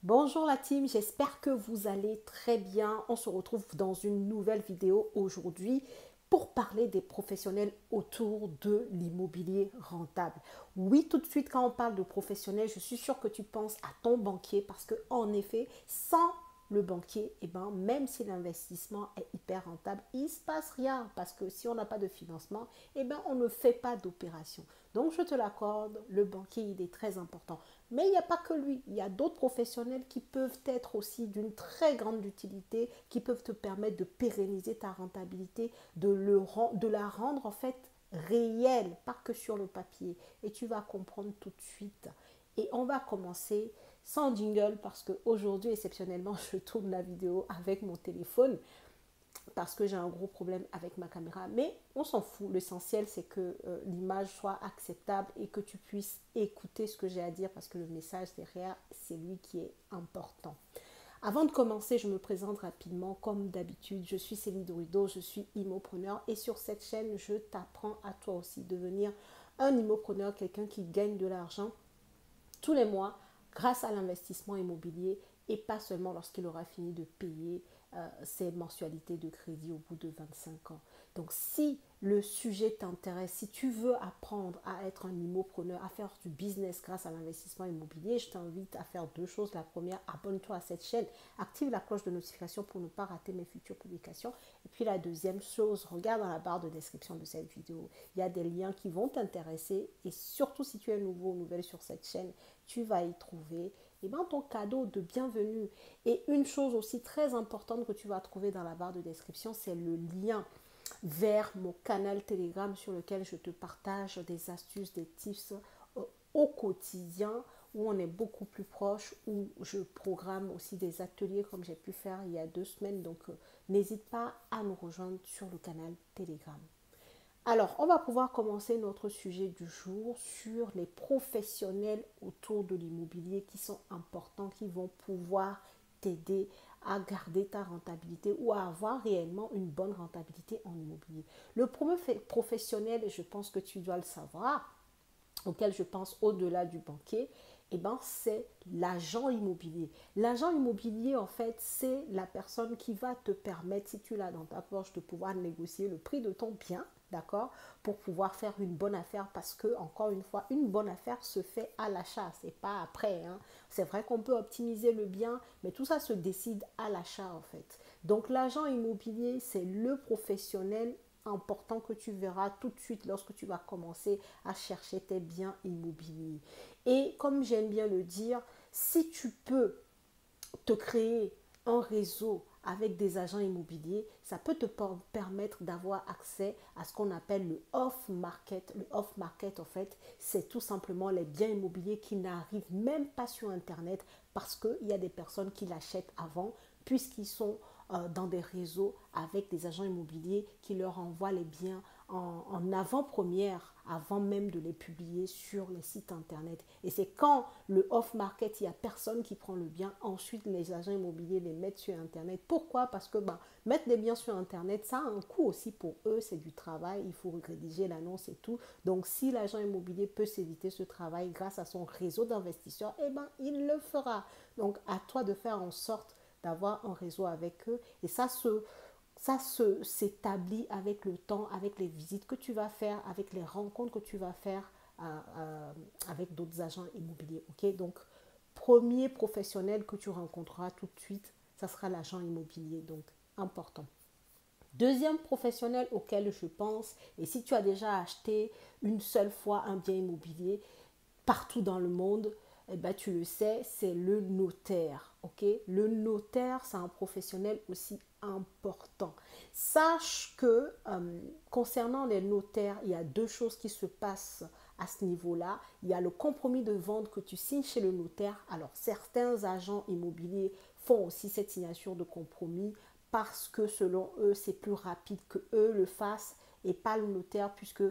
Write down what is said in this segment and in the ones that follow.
Bonjour la team, j'espère que vous allez très bien. On se retrouve dans une nouvelle vidéo aujourd'hui pour parler des professionnels autour de l'immobilier rentable. Oui, tout de suite quand on parle de professionnels, je suis sûre que tu penses à ton banquier parce que en effet, sans le banquier, même si l'investissement est hyper rentable, il ne se passe rien parce que si on n'a pas de financement, on ne fait pas d'opération. Donc, je te l'accorde, le banquier, il est très important. Mais il n'y a pas que lui, il y a d'autres professionnels qui peuvent être aussi d'une très grande utilité, qui peuvent te permettre de pérenniser ta rentabilité, de la rendre en fait réelle, pas que sur le papier. Et tu vas comprendre tout de suite. Et on va commencer sans jingle parce qu'aujourd'hui, exceptionnellement, je tourne la vidéo avec mon téléphone parce que j'ai un gros problème avec ma caméra. Mais on s'en fout. L'essentiel, c'est que l'image soit acceptable et que tu puisses écouter ce que j'ai à dire parce que le message derrière, c'est lui qui est important. Avant de commencer, je me présente rapidement. Comme d'habitude, je suis Céline Dorido, je suis immopreneur et sur cette chaîne, je t'apprends à toi aussi devenir un immopreneur, quelqu'un qui gagne de l'argent tous les mois grâce à l'investissement immobilier et pas seulement lorsqu'il aura fini de payer ses mensualités de crédit au bout de 25 ans. Donc si le sujet t'intéresse, si tu veux apprendre à être un immopreneur, à faire du business grâce à l'investissement immobilier, je t'invite à faire deux choses. La première, abonne-toi à cette chaîne, active la cloche de notification pour ne pas rater mes futures publications. Et puis la deuxième chose, regarde dans la barre de description de cette vidéo. Il y a des liens qui vont t'intéresser et surtout si tu es nouveau ou nouvelle sur cette chaîne, tu vas y trouver ton cadeau de bienvenue. Et une chose aussi très importante que tu vas trouver dans la barre de description, c'est le lien vers mon canal Telegram sur lequel je te partage des astuces, des tips au quotidien où on est beaucoup plus proche, où je programme aussi des ateliers comme j'ai pu faire il y a 2 semaines. Donc, n'hésite pas à nous rejoindre sur le canal Telegram. Alors, on va pouvoir commencer notre sujet du jour sur les professionnels autour de l'immobilier qui sont importants, qui vont pouvoir t'aider à garder ta rentabilité ou à avoir réellement une bonne rentabilité en immobilier. Le premier professionnel, et je pense que tu dois le savoir, auquel je pense au-delà du banquier, c'est l'agent immobilier. L'agent immobilier, en fait, c'est la personne qui va te permettre, si tu l'as dans ta poche, de pouvoir négocier le prix de ton bien, d'accord, pour pouvoir faire une bonne affaire parce que, encore une fois, une bonne affaire se fait à l'achat, c'est pas après. C'est vrai qu'on peut optimiser le bien, mais tout ça se décide à l'achat, en fait. Donc, l'agent immobilier, c'est le professionnel important que tu verras tout de suite lorsque tu vas commencer à chercher tes biens immobiliers. Et comme j'aime bien le dire, si tu peux te créer un réseau avec des agents immobiliers, ça peut te permettre d'avoir accès à ce qu'on appelle le off-market. Le off-market, en fait, c'est tout simplement les biens immobiliers qui n'arrivent même pas sur Internet parce qu'il y a des personnes qui l'achètent avant, puisqu'ils sont dans des réseaux avec des agents immobiliers qui leur envoient les biens en avant-première, avant même de les publier sur les sites internet. Et c'est quand le off-market, il n'y a personne qui prend le bien, ensuite les agents immobiliers les mettent sur internet. Pourquoi? Parce que mettre des biens sur internet, ça a un coût aussi pour eux, c'est du travail, il faut rédiger l'annonce et tout. Donc si l'agent immobilier peut s'éviter ce travail grâce à son réseau d'investisseurs, il le fera. Donc à toi de faire en sorte d'avoir un réseau avec eux. Et ça s'établit avec le temps, avec les visites que tu vas faire, avec les rencontres que tu vas faire avec d'autres agents immobiliers. Ok, donc premier professionnel que tu rencontreras tout de suite, ça sera l'agent immobilier. Donc important. Deuxième professionnel auquel je pense, et si tu as déjà acheté une seule fois un bien immobilier partout dans le monde, tu le sais, c'est le notaire. Okay? Le notaire, c'est un professionnel aussi important. Sache que concernant les notaires, il y a deux choses qui se passent à ce niveau-là. Il y a le compromis de vente que tu signes chez le notaire. Alors, certains agents immobiliers font aussi cette signature de compromis parce que selon eux, c'est plus rapide que eux le fassent et pas le notaire, puisque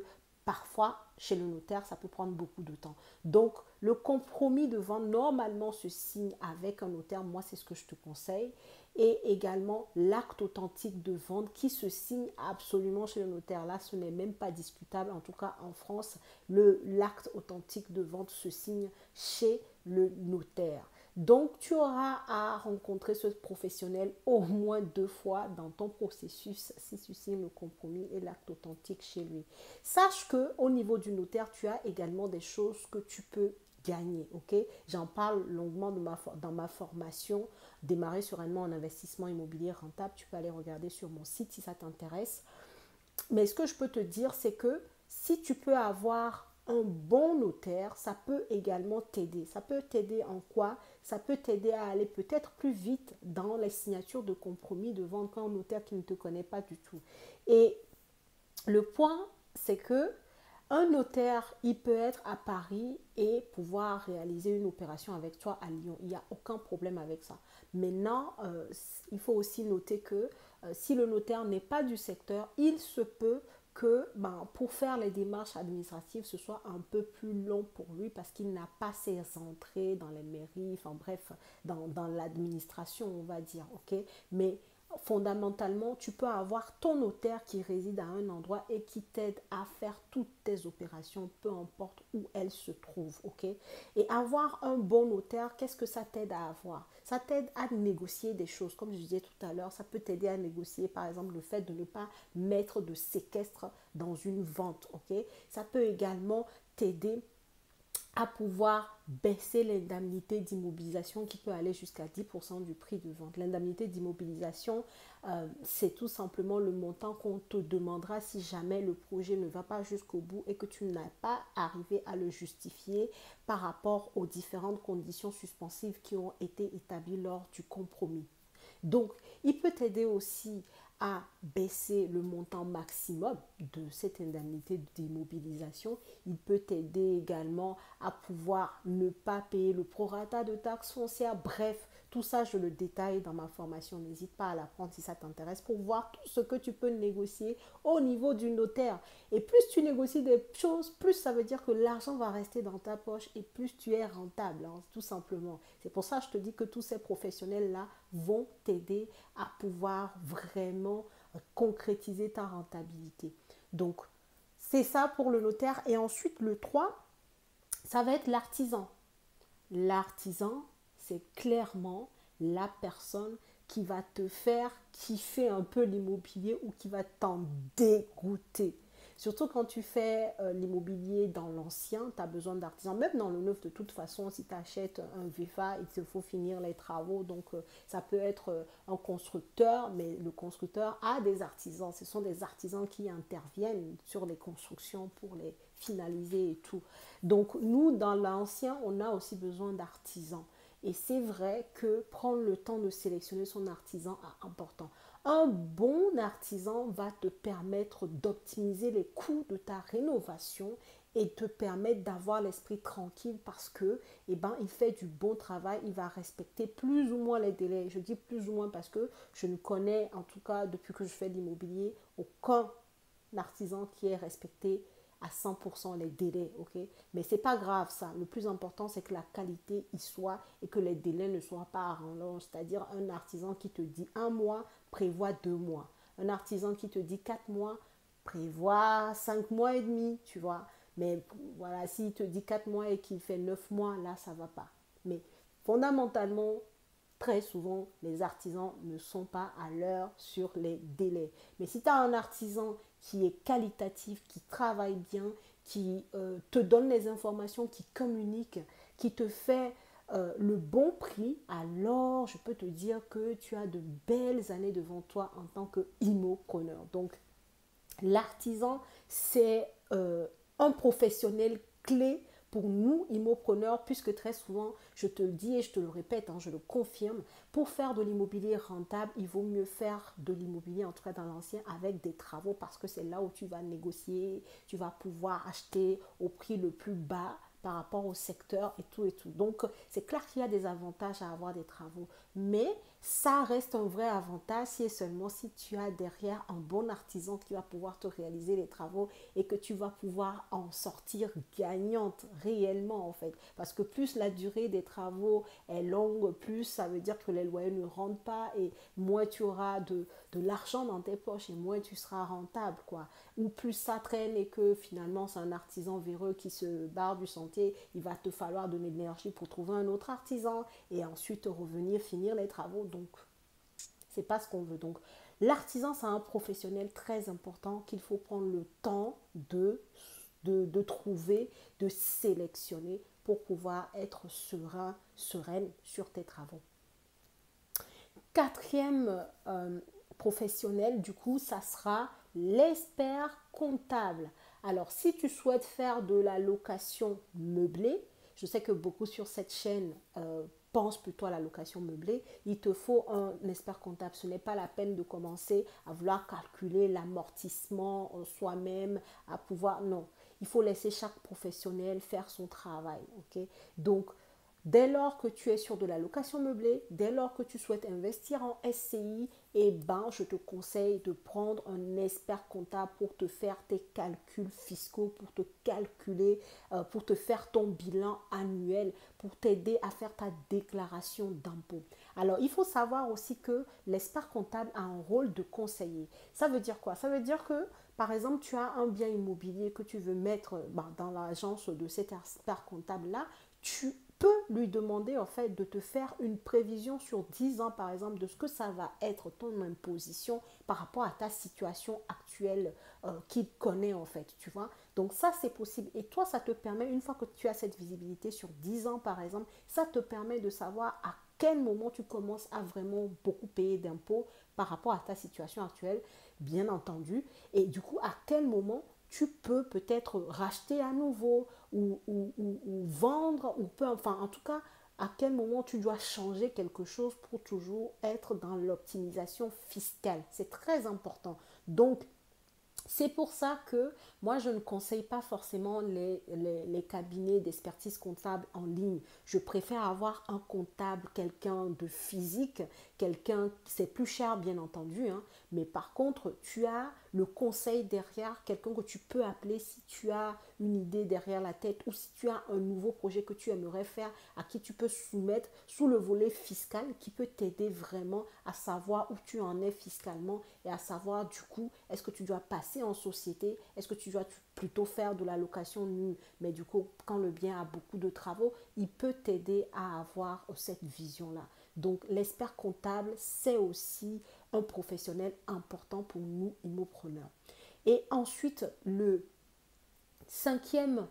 parfois, chez le notaire, ça peut prendre beaucoup de temps. Donc, le compromis de vente, normalement, se signe avec un notaire. Moi, c'est ce que je te conseille. Et également, l'acte authentique de vente qui se signe absolument chez le notaire. Là, ce n'est même pas discutable. En tout cas, en France, l'acte authentique de vente se signe chez le notaire. Donc, tu auras à rencontrer ce professionnel au moins 2 fois dans ton processus si tu signes le compromis et l'acte authentique chez lui. Sache qu'au niveau du notaire, tu as également des choses que tu peux gagner, ok? J'en parle longuement dans ma formation Démarrer sereinement en investissement immobilier rentable. Tu peux aller regarder sur mon site si ça t'intéresse. Mais ce que je peux te dire, c'est que si tu peux avoir un bon notaire, ça peut également t'aider. Ça peut t'aider en quoi? Ça peut t'aider à aller peut-être plus vite dans les signatures de compromis devant un notaire qui ne te connaît pas du tout. Et le point, c'est que un notaire, il peut être à Paris et pouvoir réaliser une opération avec toi à Lyon. Il n'y a aucun problème avec ça. Maintenant, il faut aussi noter que si le notaire n'est pas du secteur, il se peut que pour faire les démarches administratives, ce soit un peu plus long pour lui parce qu'il n'a pas ses entrées dans les mairies, enfin bref, dans l'administration, on va dire, ok? Mais fondamentalement, tu peux avoir ton notaire qui réside à un endroit et qui t'aide à faire toutes tes opérations, peu importe où elles se trouvent, ok? Et avoir un bon notaire, qu'est-ce que ça t'aide à avoir? Ça t'aide à négocier des choses. Comme je disais tout à l'heure, ça peut t'aider à négocier, par exemple, le fait de ne pas mettre de séquestre dans une vente, ok? Ça peut également t'aider à pouvoir baisser l'indemnité d'immobilisation qui peut aller jusqu'à 10% du prix de vente. L'indemnité d'immobilisation, c'est tout simplement le montant qu'on te demandera si jamais le projet ne va pas jusqu'au bout et que tu n'as pas arrivé à le justifier par rapport aux différentes conditions suspensives qui ont été établies lors du compromis. Donc, il peut t'aider aussi à baisser le montant maximum de cette indemnité d'immobilisation. Il peut t'aider également à pouvoir ne pas payer le prorata de taxes foncières. Bref, tout ça, je le détaille dans ma formation. N'hésite pas à la prendre si ça t'intéresse pour voir tout ce que tu peux négocier au niveau du notaire. Et plus tu négocies des choses, plus ça veut dire que l'argent va rester dans ta poche et plus tu es rentable, hein, tout simplement. C'est pour ça que je te dis que tous ces professionnels-là vont t'aider à pouvoir vraiment concrétiser ta rentabilité. Donc, c'est ça pour le notaire. Et ensuite, le 3, ça va être l'artisan. L'artisan, c'est clairement la personne qui va te faire kiffer un peu l'immobilier ou qui va t'en dégoûter. Surtout quand tu fais l'immobilier dans l'ancien, tu as besoin d'artisans. Même dans le neuf, de toute façon, si tu achètes un VFA, il te faut finir les travaux. Donc, ça peut être un constructeur, mais le constructeur a des artisans. Ce sont des artisans qui interviennent sur les constructions pour les finaliser et tout. Donc, nous, dans l'ancien, on a aussi besoin d'artisans. Et c'est vrai que prendre le temps de sélectionner son artisan est important. Un bon artisan va te permettre d'optimiser les coûts de ta rénovation et te permettre d'avoir l'esprit tranquille parce que il fait du bon travail, il va respecter plus ou moins les délais. Je dis plus ou moins parce que je ne connais, en tout cas depuis que je fais de l'immobilier, aucun artisan qui ait respecté à 100% les délais, ok? Mais c'est pas grave ça. Le plus important, c'est que la qualité y soit et que les délais ne soient pas à rallonge. C'est-à-dire un artisan qui te dit 1 mois, prévoit 2 mois. Un artisan qui te dit 4 mois, prévoit 5 mois et demi, tu vois. Mais voilà, s'il te dit 4 mois et qu'il fait 9 mois, là, ça va pas. Mais fondamentalement, très souvent, les artisans ne sont pas à l'heure sur les délais. Mais si tu as un artisan qui est qualitatif, qui travaille bien, qui te donne les informations, qui communique, qui te fait le bon prix, alors je peux te dire que tu as de belles années devant toi en tant qu'immopreneur. Donc, l'artisan, c'est un professionnel clé pour nous, immopreneurs, puisque très souvent, je te le dis et je te le répète, hein, je le confirme, pour faire de l'immobilier rentable, il vaut mieux faire de l'immobilier, en tout cas dans l'ancien, avec des travaux, parce que c'est là où tu vas négocier, tu vas pouvoir acheter au prix le plus bas par rapport au secteur et tout et tout. Donc, c'est clair qu'il y a des avantages à avoir des travaux, mais ça reste un vrai avantage si et seulement si tu as derrière un bon artisan qui va pouvoir te réaliser les travaux et que tu vas pouvoir en sortir gagnante réellement en fait. Parce que plus la durée des travaux est longue, plus ça veut dire que les loyers ne rentrent pas et moins tu auras de l'argent dans tes poches et moins tu seras rentable quoi. Ou plus ça traîne et que finalement c'est un artisan véreux qui se barre du sentier société, il va te falloir donner de l'énergie pour trouver un autre artisan et ensuite revenir finir les travaux. Donc, c'est pas ce qu'on veut. Donc, l'artisan, c'est un professionnel très important qu'il faut prendre le temps de trouver, de sélectionner pour pouvoir être serein, sereine sur tes travaux. Quatrième professionnel, du coup, ça sera l'expert comptable. Alors, si tu souhaites faire de la location meublée, je sais que beaucoup sur cette chaîne pensent plutôt à la location meublée, il te faut un expert comptable. Ce n'est pas la peine de commencer à vouloir calculer l'amortissement soi-même, à pouvoir... Non, il faut laisser chaque professionnel faire son travail. Okay? Donc, dès lors que tu es sur de la location meublée, dès lors que tu souhaites investir en SCI, eh ben, je te conseille de prendre un expert comptable pour te faire tes calculs fiscaux, pour te calculer, pour te faire ton bilan annuel, pour t'aider à faire ta déclaration d'impôt. Alors, il faut savoir aussi que l'expert comptable a un rôle de conseiller. Ça veut dire quoi? Ça veut dire que, par exemple, tu as un bien immobilier que tu veux mettre dans l'agence de cet expert comptable-là, tu peux lui demander en fait de te faire une prévision sur 10 ans par exemple de ce que ça va être ton imposition par rapport à ta situation actuelle qu'il connaît en fait, tu vois. Donc ça c'est possible et toi ça te permet, une fois que tu as cette visibilité sur 10 ans par exemple, ça te permet de savoir à quel moment tu commences à vraiment beaucoup payer d'impôts par rapport à ta situation actuelle, bien entendu, et du coup à quel moment tu peux peut-être racheter à nouveau ou vendre, ou peu, enfin en tout cas, à quel moment tu dois changer quelque chose pour toujours être dans l'optimisation fiscale. C'est très important. Donc, c'est pour ça que moi, je ne conseille pas forcément les cabinets d'expertise comptable en ligne. Je préfère avoir un comptable, quelqu'un de physique, quelqu'un, c'est plus cher bien entendu, hein, mais par contre, tu as le conseil derrière, quelqu'un que tu peux appeler si tu as une idée derrière la tête ou si tu as un nouveau projet que tu aimerais faire, à qui tu peux soumettre sous le volet fiscal, qui peut t'aider vraiment à savoir où tu en es fiscalement et à savoir du coup, est-ce que tu dois passer en société, est-ce que tu dois plutôt faire de la location nue, mais du coup, quand le bien a beaucoup de travaux, il peut t'aider à avoir cette vision-là. Donc, l'expert comptable, c'est aussi un professionnel important pour nous, immopreneurs. Et ensuite, le cinquième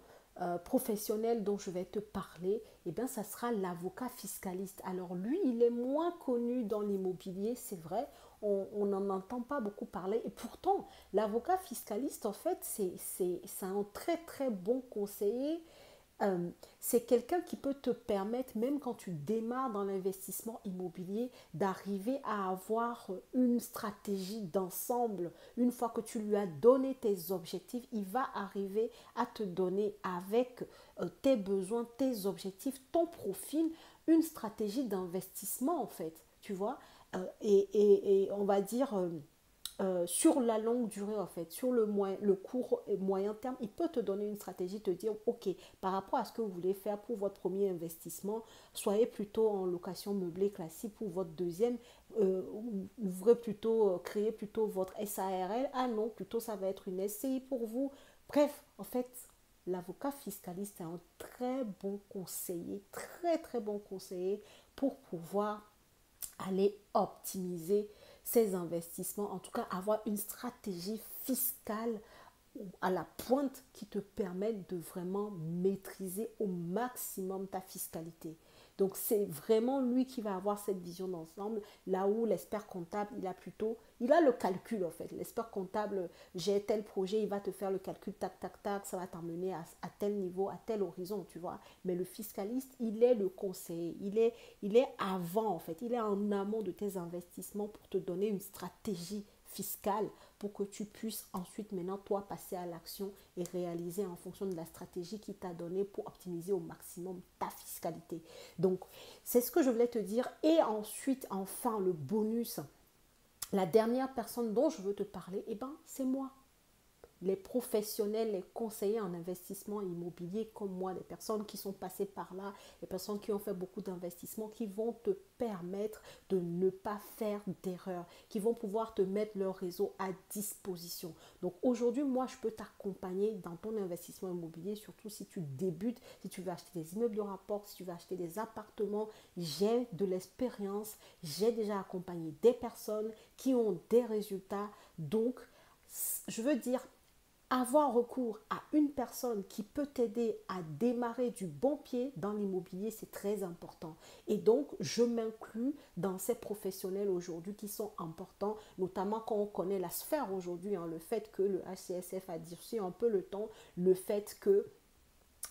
professionnel dont je vais te parler, eh bien, ça sera l'avocat fiscaliste. Alors lui, il est moins connu dans l'immobilier, c'est vrai, on n'en entend pas beaucoup parler. Et pourtant, l'avocat fiscaliste, en fait, c'est un très très bon conseiller. C'est quelqu'un qui peut te permettre, même quand tu démarres dans l'investissement immobilier, d'arriver à avoir une stratégie d'ensemble. Une fois que tu lui as donné tes objectifs, il va arriver à te donner avec tes besoins, tes objectifs, ton profil, une stratégie d'investissement en fait, tu vois. Et on va dire... sur la longue durée en fait, sur le court et moyen terme, il peut te donner une stratégie, te dire ok, par rapport à ce que vous voulez faire pour votre premier investissement, soyez plutôt en location meublée classique. Pour votre deuxième, ouvrez plutôt, créez plutôt votre SARL. Ah non, plutôt ça va être une SCI pour vous. Bref, en fait, l'avocat fiscaliste est un très bon conseiller, très très bon conseiller pour pouvoir aller optimiser ses investissements, en tout cas avoir une stratégie fiscale à la pointe qui te permette de vraiment maîtriser au maximum ta fiscalité. Donc c'est vraiment lui qui va avoir cette vision d'ensemble, là où l'expert comptable, il a le calcul en fait. L'expert comptable, j'ai tel projet, il va te faire le calcul, tac, tac, tac, ça va t'emmener à tel niveau, à tel horizon, tu vois. Mais le fiscaliste, il est le conseiller, il est avant en fait, il est en amont de tes investissements pour te donner une stratégie fiscale pour que tu puisses ensuite maintenant toi passer à l'action et réaliser en fonction de la stratégie qui t'a donné pour optimiser au maximum ta fiscalité. Donc c'est ce que je voulais te dire. Et ensuite enfin le bonus, la dernière personne dont je veux te parler, eh ben c'est moi. les professionnels, les conseillers en investissement immobilier comme moi, les personnes qui sont passées par là, les personnes qui ont fait beaucoup d'investissements, qui vont te permettre de ne pas faire d'erreur, qui vont pouvoir te mettre leur réseau à disposition. Donc aujourd'hui, moi, je peux t'accompagner dans ton investissement immobilier, surtout si tu débutes, si tu veux acheter des immeubles de rapport, si tu veux acheter des appartements. J'ai de l'expérience, j'ai déjà accompagné des personnes qui ont des résultats. Donc, je veux dire, avoir recours à une personne qui peut t'aider à démarrer du bon pied dans l'immobilier, c'est très important. Et donc, je m'inclus dans ces professionnels aujourd'hui qui sont importants, notamment quand on connaît la sphère aujourd'hui, hein, le fait que le HCSF a durci un peu le temps, le fait que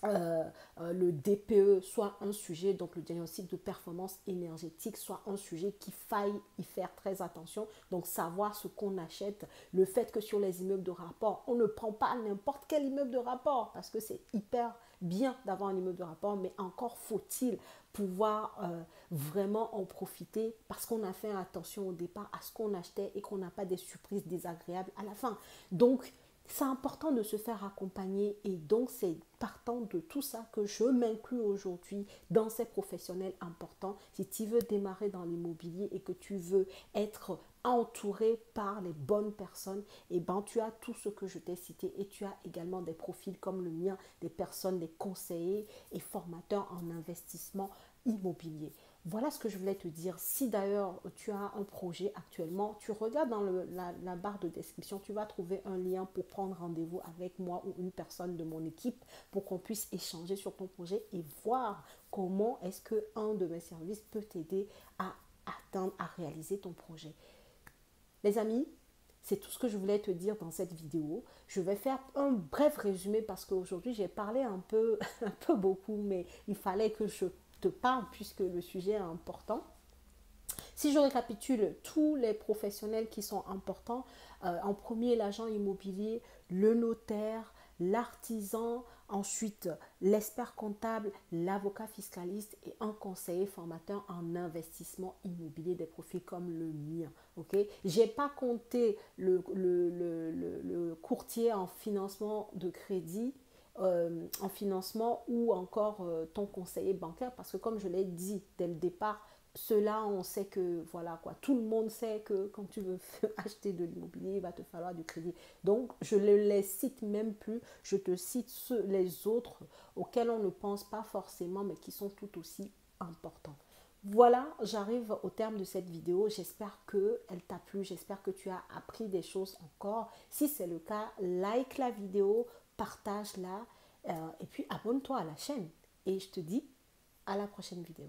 le DPE soit un sujet, donc le diagnostic de performance énergétique soit un sujet qu'il faille y faire très attention. Donc savoir ce qu'on achète, le fait que sur les immeubles de rapport, on ne prend pas n'importe quel immeuble de rapport parce que c'est hyper bien d'avoir un immeuble de rapport, mais encore faut-il pouvoir vraiment en profiter parce qu'on a fait attention au départ à ce qu'on achetait et qu'on n'a pas des surprises désagréables à la fin. Donc, c'est important de se faire accompagner et donc c'est partant de tout ça que je m'inclus aujourd'hui dans ces professionnels importants. Si tu veux démarrer dans l'immobilier et que tu veux être entouré par les bonnes personnes, et ben tu as tout ce que je t'ai cité et tu as également des profils comme le mien, des personnes, des conseillers et formateurs en investissement immobilier. Voilà ce que je voulais te dire. Si d'ailleurs tu as un projet actuellement, tu regardes dans la barre de description, tu vas trouver un lien pour prendre rendez-vous avec moi ou une personne de mon équipe pour qu'on puisse échanger sur ton projet et voir comment est-ce qu'un de mes services peut t'aider à atteindre, à réaliser ton projet. Les amis, c'est tout ce que je voulais te dire dans cette vidéo. Je vais faire un bref résumé parce qu'aujourd'hui j'ai parlé un peu beaucoup, mais il fallait que je te parle puisque le sujet est important. Si je récapitule tous les professionnels qui sont importants, en premier l'agent immobilier, le notaire, l'artisan, ensuite l'expert comptable, l'avocat fiscaliste et un conseiller formateur en investissement immobilier des profils comme le mien. Okay? Je n'ai pas compté le courtier en financement de crédit, en financement ou encore ton conseiller bancaire parce que comme je l'ai dit dès le départ, cela on sait que voilà quoi, tout le monde sait que quand tu veux acheter de l'immobilier il va te falloir du crédit, donc je ne les cite même plus, je te cite les autres auxquels on ne pense pas forcément mais qui sont tout aussi importants. Voilà, j'arrive au terme de cette vidéo. J'espère qu'elle t'a plu. J'espère que tu as appris des choses encore. Si c'est le cas, like la vidéo, partage-la et puis abonne-toi à la chaîne. Et je te dis à la prochaine vidéo.